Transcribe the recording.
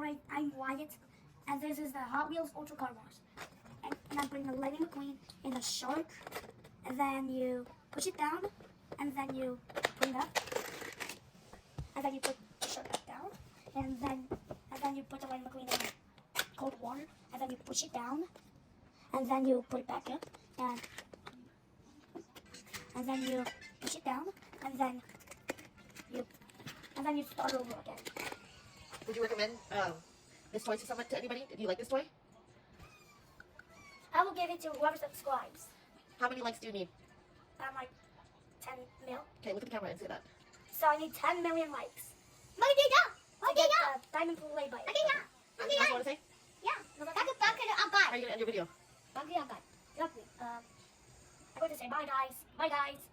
Alright, I'm Wyatt, and this is the Hot Wheels Ultra Car Wash. And I'm putting the Lightning McQueen in the shark, and then you push it down, and then you put it up, and then you put the shark back down, and then you put the Lightning McQueen in cold water, and then you push it down, and then you put it back up, and then you push it down, and then you start over again. Would you recommend this toy to anybody? Do you like this toy? I will give it to whoever subscribes. How many likes do you need? Like 10 mil. Okay, look at the camera and say that. So I need 10 million likes. Diamond Pool Lay Bite. Anything else you want to say? How are you going to end your video? Exactly. I'm going to say bye guys. Bye guys.